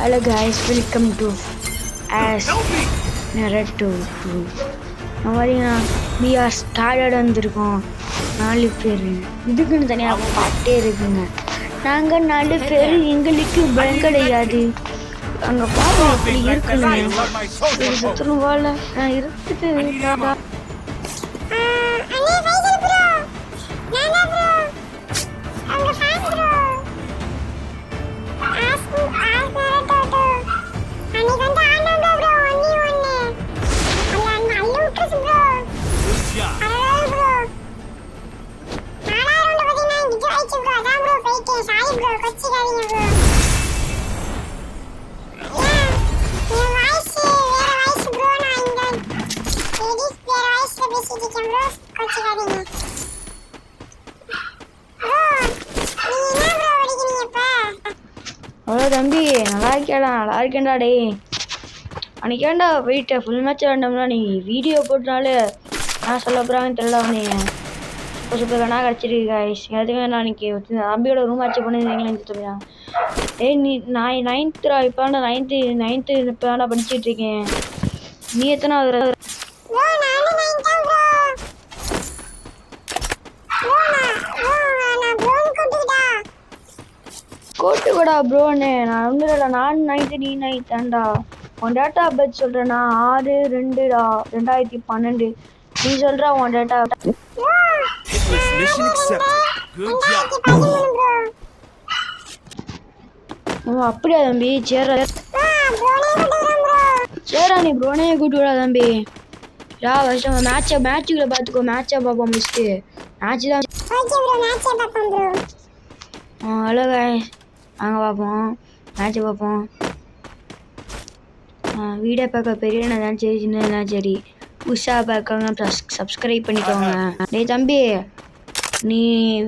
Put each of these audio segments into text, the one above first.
Hello guys, welcome to As Narrative 2. We are started வந்திருக்கோம் 4 பேர். இதுக்குன்னு தனியாக பாட்டே இருக்குங்க. நாங்கள் 4 பேர், எங்களுக்கு பயம் கிடையாது. அங்கே பாருங்க எப்படி இருக்குன்னு சுத்தணும் போல இருக்குது. அவ்வளோ தம்பி, நல்லா இருக்கேன்டா டே. அன்னைக்கு ஏன்டா போயிட்ட ஃபுல் மேட்ச் வேண்டாம்னா நீ வீடியோ போட்டனால நான் சொல்ல போகிறாங்கன்னு தெரியல. அவனே சூப்பர் வேணா கிடச்சிருக்கு காய்ஸ். எதுவுமே நான் அன்றைக்கி தம்பியோட ரூம் மேட்ச் பண்ணியிருந்தீங்களேன்னு தெரியும். ஏய் நீ நான் 9th இப்போ நைன்த்து இப்போ வேணா படிச்சுட்டு இருக்கேன். நீ எத்தனாவது? கோட்டுக்கடா ப்ரோன்னு நான் ஒன்றும் இல்லை. நான் 9th நீ 9th தான்டா. உன் டேட்டா பர்த் சொல்கிறேன்னா 6/2/2012. நீ சொல்கிற உன் டேட்டா. அப்படியா தம்பி? சேரா நீ ப்ரோனே கூட்டு விடா தம்பி. ஃபஸ்ட்டு மேட்சுக்குள்ளே பார்த்துக்கோ. மேட்சை பார்ப்போம் ஃபஸ்ட்டு. மேட்ச் தான். ஹலோ காய்ஸ், வாங்க பார்ப்போம் மேட்சை பார்ப்போம். வீடியோ பார்க்க பெரியனா தான் சரி, சின்னதா சரி, புதுசாக பார்க்கவங்க சப்ஸ்கிரைப் பண்ணிக்கோங்க. டேய் தம்பி, நீ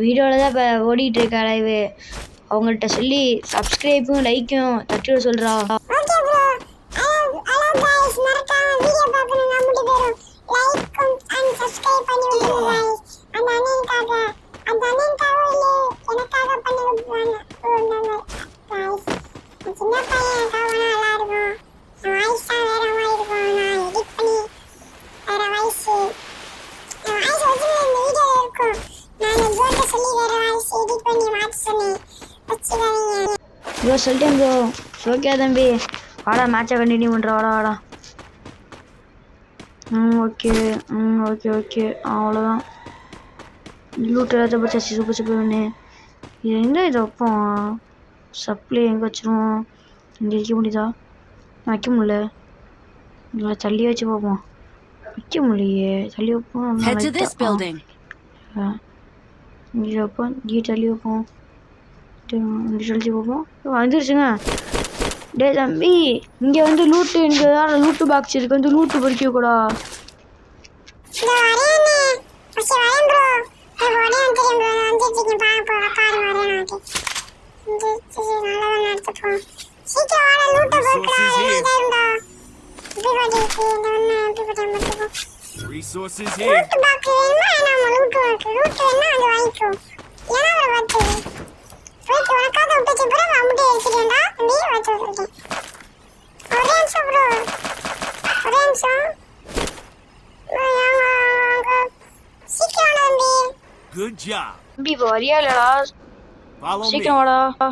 வீடியோவில் தான் இப்போ ஓடிட்டு இருக்க லைவு. அவங்கள்ட்ட சொல்லி சப்ஸ்கிரைப்பும் லைக்கும் தட்டி சொல்கிறா. ப்ரோ சொல்லிட்டேன் ப்ரோ. ஓகே தம்பி, வாடா மேட்சை கண்டினியூ பண்ணுற. வாடா. ஓகே ஓகே அவ்வளோதான். லூட் எல்லாத்தையும் படிச்சாச்சு. சூப்பர் ஒன்று. இது எங்கே இதை வைப்போம்? சப்ளை எங்கே வச்சிருவோம்? இங்கே வைக்க முடியுதா? வைக்க முடியல. இங்கே தள்ளி வச்சு பார்ப்போம். வைக்க முடியலையே. தள்ளி வைப்போம். இங்கே வைப்போம். இங்கே தள்ளி வைப்போம். சொல்லி பார்ப்போம். வந்துருச்சுங்க. டே தம்பி, இங்கே வந்து லூட்டு, இங்கே தான் லூட்டு பாக்ஸ் இருக்கு. வந்து லூட்டு படிக்க கூடா. Good job. தம்பி இப்போ வரியா இல்லடா? சீக்கிரம் வாடா. Resources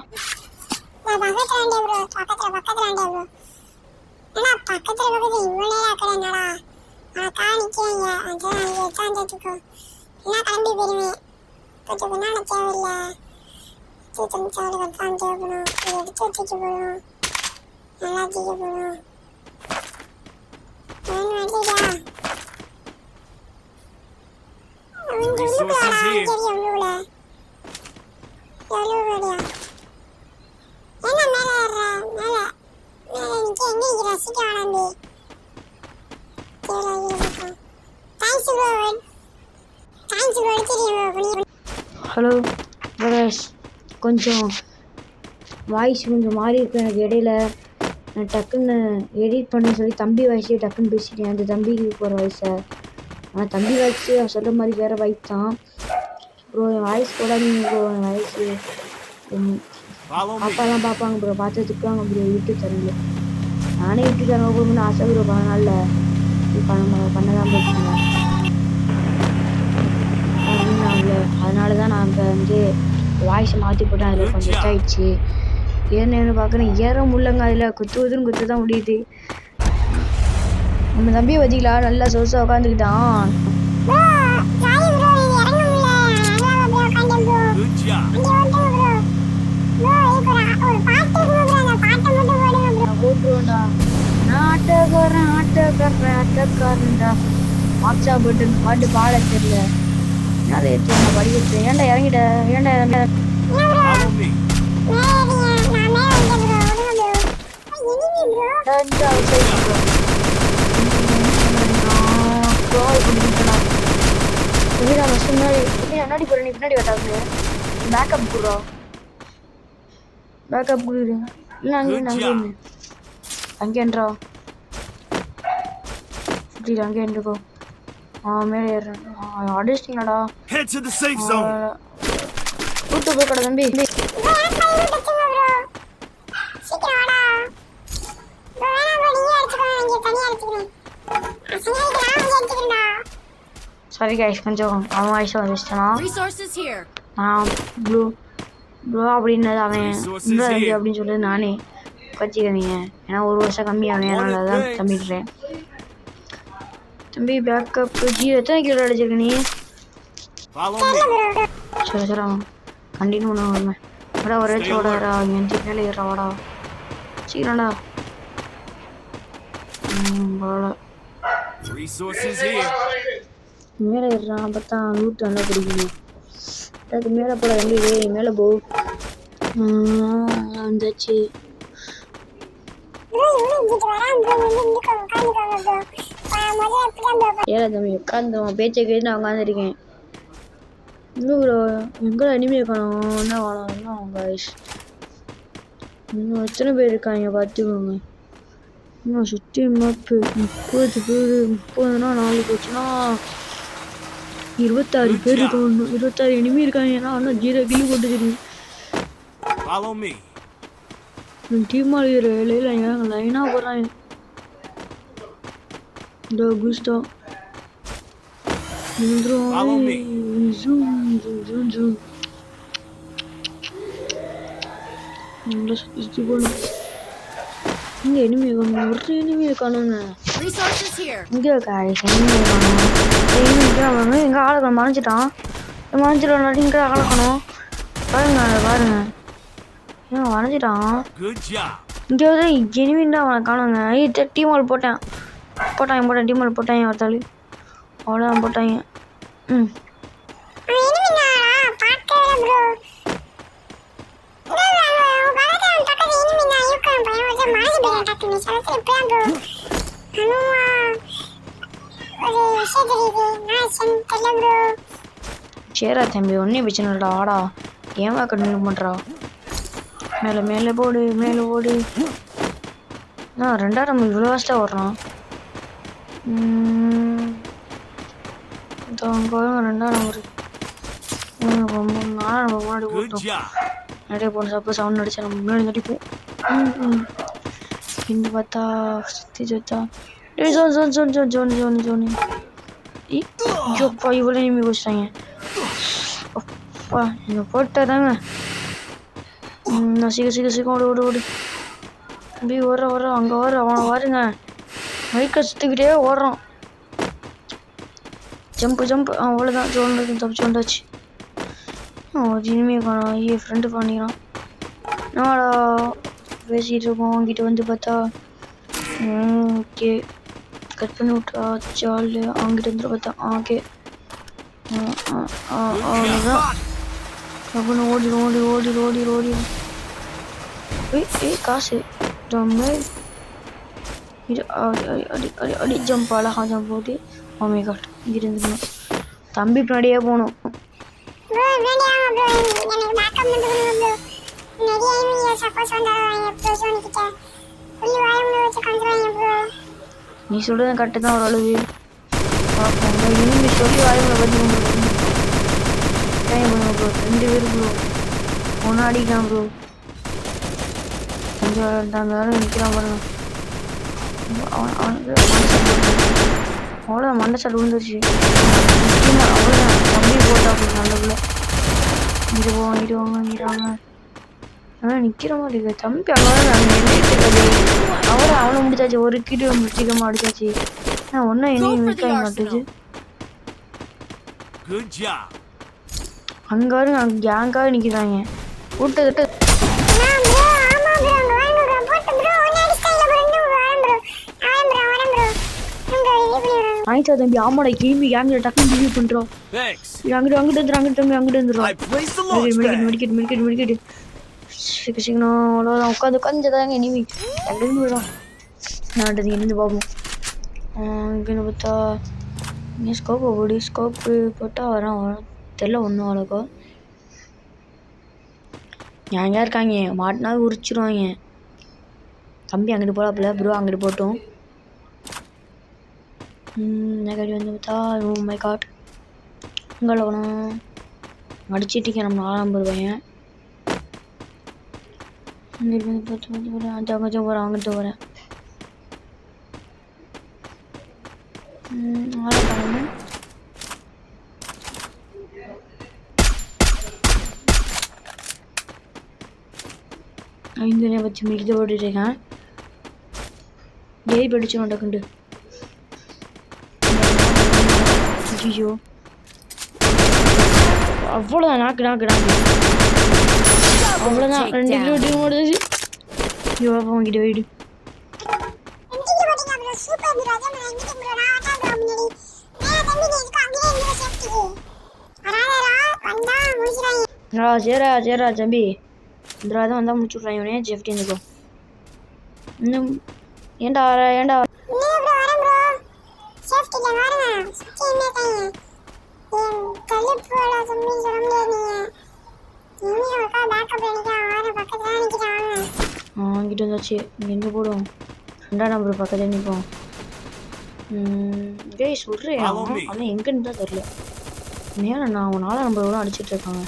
here. ஹலோ பிரதர்ஸ், கொஞ்சம் வாய்ஸ் கொஞ்சம் மாறி இருக்கும் எனக்கு இடையில. நான் டக்குன்னு எடிட் பண்ண சொல்லி தம்பி வாய்ஸே டக்குன்னு பேசிட்டேன். அந்த தம்பிக்கு போகிற வாய்ஸை. ஆனால் தம்பி வாய்ஸு சொல்கிற மாதிரி வேறு வாய்ஸ் தான் ப்ரோ. என் வாய்ஸ் போடாதீங்க ப்ரோ. என் வாய்ஸு அப்பாலாம் பார்ப்பாங்க ப்ரோ, பார்த்து திட்டுவாங்க ப்ரோ யூடியூப் சேனலில். நானே யூடியூப் சேனல் ஓப்பன் பண்ண ஆசை ப்ரோ, அதனால பண்ணதான் போச்சுங்க. அதனால தான் நான் இப்போ வந்து வாய்ஸை மாற்றி போட்டேன். அதில் கொஞ்சம் இதாகிடுச்சு. ஏன்னு பார்க்குறேன், ஏற முடியலங்க. அதில் குத்துவதுன்னு குத்து தான் முடியுது. நம்ம தம்பியை வச்சிங்களா, நல்லா சொசா உட்காந்துக்கிட்டான். போட்டுருவோம்டா, ஆட்டக்காரன் ஆட்டக்காரன் ஆட்டக்காரன்டா. மாக்ஸா போட்டு பாட்டு பாட தெரியல. என்னது ஏற்றுவாங்க படிக்கிறது. ஏன்டா இறங்கிட்ட, ஏன்டா இறங்கிட்ட? முன்னாடி போற, நீ பின்னாடி வட்டாங்க. பேக்கப் குடுறோம், பேக்கப் குடுக்குறேன். இல்லை அங்கே அங்கேன்றா இப்படி அங்கே இருந்துக்கோ. மேலே ஏறுறேன். அடிச்சிட்டிங்கடா. கூட்டு போய் கடை தம்பி. சாரி கைஸ், கொஞ்சம் அவன் வாய்ஸ் வந்துச்சுனா ப்ளூ ப்ளூ அப்படின்னது அவன் அப்படின்னு சொல்லிட்டு நானே கட்சிக்கிறீங்க. ஏன்னா ஒரு வருஷம் கம்மி அவன், அதனால தான் தம்பிடுறேன். தம்பி பேக்கப் ஜி எத்தனை கிலோ அடிச்சிருக்க நீ? சரி சரி, அவன் கண்டினியூ பண்ண வருவேன். வாடா ஒரே சோடா, எந்த மேலே ஏறா வாடா சீக்கிரம்டா. மேலே ஏறான். அப்போ லூட் நல்லா பிடிக்கணும். அதுக்கு மேலே போட வேண்டியது, மேலே போ வந்தாச்சு. ஏழை தம்பி உட்காந்துருவான், பேச்சை கேட்டு நான் உட்காந்துருக்கேன். இன்னும் ப்ரோ எங்கே அனிமே காணும், என்ன காணும், என்ன காய்ஸ். இன்னும் எத்தனை பேர் இருக்காங்க பார்த்துக்கோங்க. இன்னும் சுற்றி மேப்பு 30 பேர். 30னா 4 போச்சுன்னா 26 பேர் இருக்காங்க. 26 இனிமே இருக்காங்க. ஏன்னா இன்னும் 0 கிலோ போட்டுக்கிறேன். டீம் ஆளுகிற வேலையில் ஏங்க லைனாக போடுறாங்க. இந்த குஸ்டா சுற்றி போகணும். இங்கே எனிமே காணும், ஒரு எனிமே காணுங்க. இங்கே காணும். எங்கே ஆளுங்க மறைஞ்சிட்டான், மறைஞ்சிட்டான். இங்கே ஆளக்கணும் பாருங்க, பாருங்க ஏன் வரைஞ்சிட்டான். இங்கே வந்து எனிமின்னா அவனை காணுங்க. டீம் ஆள் போட்டேன் டீம் ஆள் போட்டாங்க. ஒருத்தாள் அவ்வளோதான் போட்டாங்க. சேரா தம்பி, ஒன்றும் பிரச்சனை இல்லைடா, வாடா. ஏன் கண்டினியூ பண்ணுறா? மேலே மேலே போடு, மேலே ஓடு. நான் 2ஆம் நம்ம இவ்வளோ வாஸ்ட்டாக ஓடுறான். அங்கே 2ஆம் நம்பர் 4ஆம் நம்பர் முன்னாடி ஓட்டோம். நிறைய போன சப்போஸ் சவுண்ட் அடிச்சா நம்ம முன்னாடி நடிப்போம். இந்த பார்த்தா சுற்றி சுத்தா ஜோனி இவ்வளோ நிம்மி வச்சிட்டாங்க. அப்பா இங்கே போட்டாதாங்க. சீக்கிரம் ஓடு தம்பி. வர அங்கே அவனை வாருங்க. மைக்கை சுற்றிக்கிட்டே ஓடுறான். ஜம்ப் அவ்வளோதான். தப்பிச்சு வந்தாச்சு. இனிமே காணும். ஃப்ரெண்டு பண்ணிக்கிறான். நாடா பேசிகிட்டு இருக்கோம். அவங்ககிட்ட வந்து பார்த்தா ஓகே கட் பண்ணி விட்டா ஜாலி. அவங்ககிட்ட வந்து பார்த்தா ஓகே அவ்வளோதான். அப்படின்னு ஓடி காசு அடி ஜம்ப் அழகா ஜம்ப் போட்டு. ஓமே காட் இங்கிருந்து தம்பி பின்னாடியே போகணும். நீ சொல்றது கரெக்டு தான் ஓரளவு. பார்ப்போம் இனிமே சொல்லி வாய்ப்புல பற்றி ப்ரோ 2 பேர் ப்ரோ ஒன்று அடிக்கலாம் ப்ரோ. கொஞ்சம் இருந்தாலும் நிற்கிறான் பாருங்க. அவ்வளோதான் மண்டை சாட்டு விழுந்துருச்சு. அவ்வளோதான் தம்பி போட்டா அப்படி நல்லக்குள்ள இடுவாங்க. ஆனால் நிற்கிற மாதிரி இருக்கு தம்பி. அவ்வளோ அவனை முடிச்சாச்சு. ஒரு கிட்டு முடிச்சிக்கமா அடிச்சாச்சு. ஒன்றும் என்னையும் நிற்க மாட்டுச்சு. அங்கே வருங்க கேங்காக நிற்கிறாங்க கூட்டத்திட்ட. ஆயிட்டா தம்பி. ஆமாடா கிளம்பி கேங்கில் டக்குன்னு ரிவ்யூ பண்ணுறோம். அங்கிட்டு வந்துடும். மெடிக்கெட் சீக்கிரம் அவ்வளோதான். உட்காந்துதாங்க இனிமே டக்குன்னு விடும். நாட்டது இருந்து பார்ப்போம். இங்கேன்னு பார்த்தா இங்கே ஸ்கோப்பு போட்டால் வரான் தெரில ஒன்றும் அவ்வளோக்கா. எங்கே இருக்காங்க மாட்டினா உரிச்சிருவாங்க. தம்பி அங்கிட்டு போகலாப்புல ப்ரோ அங்கிட்டு போட்டோம். நெகடி வந்து பார்த்தா ஓ மை காட் உங்களை வேணும் அடிச்சிட்டிக்க நம்ம 4 ரூபாயன். இங்கிட்டு வந்து பார்த்து போகிறேன் அஞ்சாச்சும் போகிறேன் அங்கிட்டு போகிறேன். ஆளை பண்ணணும். ஐந்து வச்சு மிகித போட்டுருக்கேன். ஜெய் படிச்சு நடக்குண்டு. ஐயோ அவ்வளோதான். நாக்கு அவ்வளோதான். 2 கிலோ டீம் ஓடுது. ஐயோ வாங்கிட்டு போயிடு. சேரா தம்பி இந்த தான் வந்தால் முடிச்சு விட்றாங்க. இவனே ஜெஃப்டி இருந்துக்கோ. இன்னும் ஏண்டா வாங்கிட்டு வந்தாச்சு. இங்கே எங்கே போடும் 2ஆம் நம்பர் பக்கத்தில் நிற்போம். டேய் சொல்கிறேன் ஆனால் எங்கன்னு தான் தெரில. நேரம் நான் அவன் 4ஆம் நம்பர் கூட அடிச்சிட்ருக்காங்க.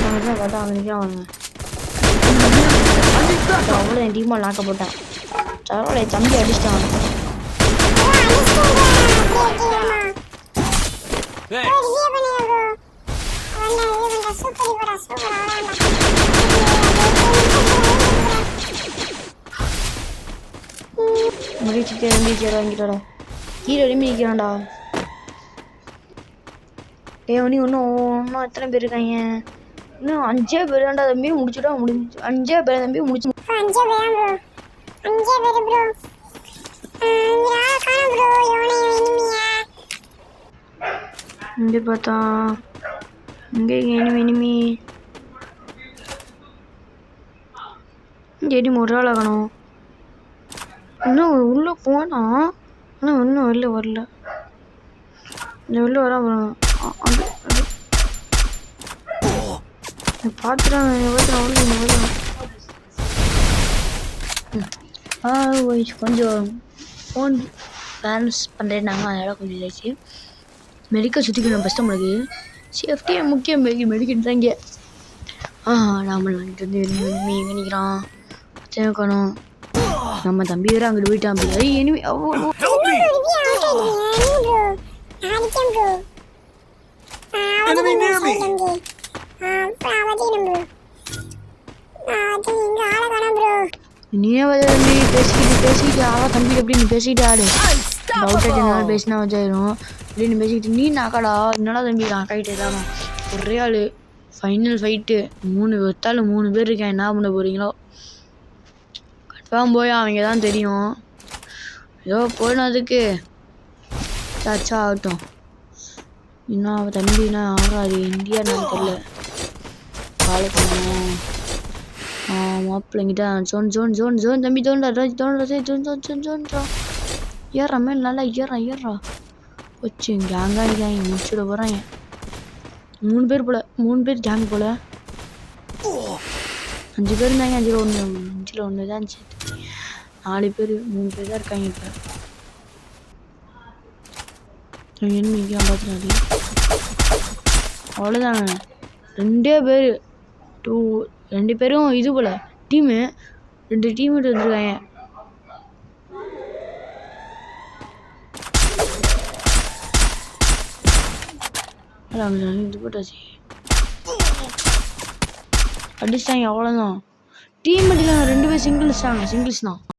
அவங்க தான் பார்த்தா அவங்க நிற்கிறான் வாங்க. அவ்வளோ என் டீமாக லாக்க போட்டான். சரவலை தம்பி அடிச்சிட்டான். முடிச்சுட்டு வாங்கிட்டாடா. கீழே எழுப்பி நிற்கிறான்டா. நீ இன்னும் எத்தனை பேர் இருக்காங்க? இன்னும் 5 பேர் தான்டா தம்பி. முடிச்சுட்டா முடிஞ்சு 5 பேர் தம்பி முடிச்சு. இங்கே பார்த்தா இங்கே இனிமே இங்கே ஒரு ஆள் ஆகணும். இன்னும் உள்ளே போனா ஆனால் இன்னும் வெளில வரல. இந்த வெளில வர கொஞ்சம் ஃபோன் பேலன்ஸ் பண்ணுறேன்னாங்க. அதனால் கொஞ்சம் இதாச்சு. மெடிக்கல் சுற்றிக்கணும் பெஸ்ட்டாக முடியுது. சேஃப்டியே முக்கியம். மெடிக்கல் தான் இங்கே. நாம அங்கிட்டு வந்து எங்கே நிற்கிறான் சேர்க்கணும். நம்ம தம்பி வேறு அங்கிட்டு போயிட்டான். அப்படி இனிமே நீயே தம்பி பேசிக்கிட்டு தம்பி எப்படி நீ பேசிக்கிட்டு ஆடு. டவுட்டாக பேசினா வச்சாயிரும். அப்படின்னு பேசிக்கிட்டு நீ நாக்காடா என்னடா தம்பி நாக்காயிட்டே தானே. ஒரே ஆள் ஃபைனல் ஃபைட்டு 3 ஒத்தாலும் 3 பேர் இருக்கேன். என்ன பண்ண போகிறீங்களோ கன்ஃபார்ம் போய் அவங்க தான் தெரியும். ஏதோ போனதுக்கு சாச்சா ஆகட்டும். இன்னும் அவள் தம்பினா ஆகாது. இந்தியான்னு தெரில. காலை பண்ணணும். மாப்பிள்ளைங்கிட்ட ஜோன் தம்பி தோன்றா ஏறா மேல் நல்லா ஏறா வச்சு கேங்கா இருக்காங்க. முடிச்சுட போகிறாங்க. 3 பேர் போல 3 பேர் கேங் போல. 5 பேர் இருந்தாங்க. 5ல் 1 தான் இருந்துச்சு. 4 பேர் 3 பேர் தான் இருக்காங்க. இப்போ என்ன பார்த்துனாரு. அவ்வளோதாங்க 2 பேர் 2 பேரும் இது போல் டீமு 2 டீம்மேட் வந்துருக்காங்க. இது போட்டாச்சு. அடிச்சாங்க அவ்வளோதான். டீம்மேட்ல 2 பேர் சிங்கிள்ஸ் தான்.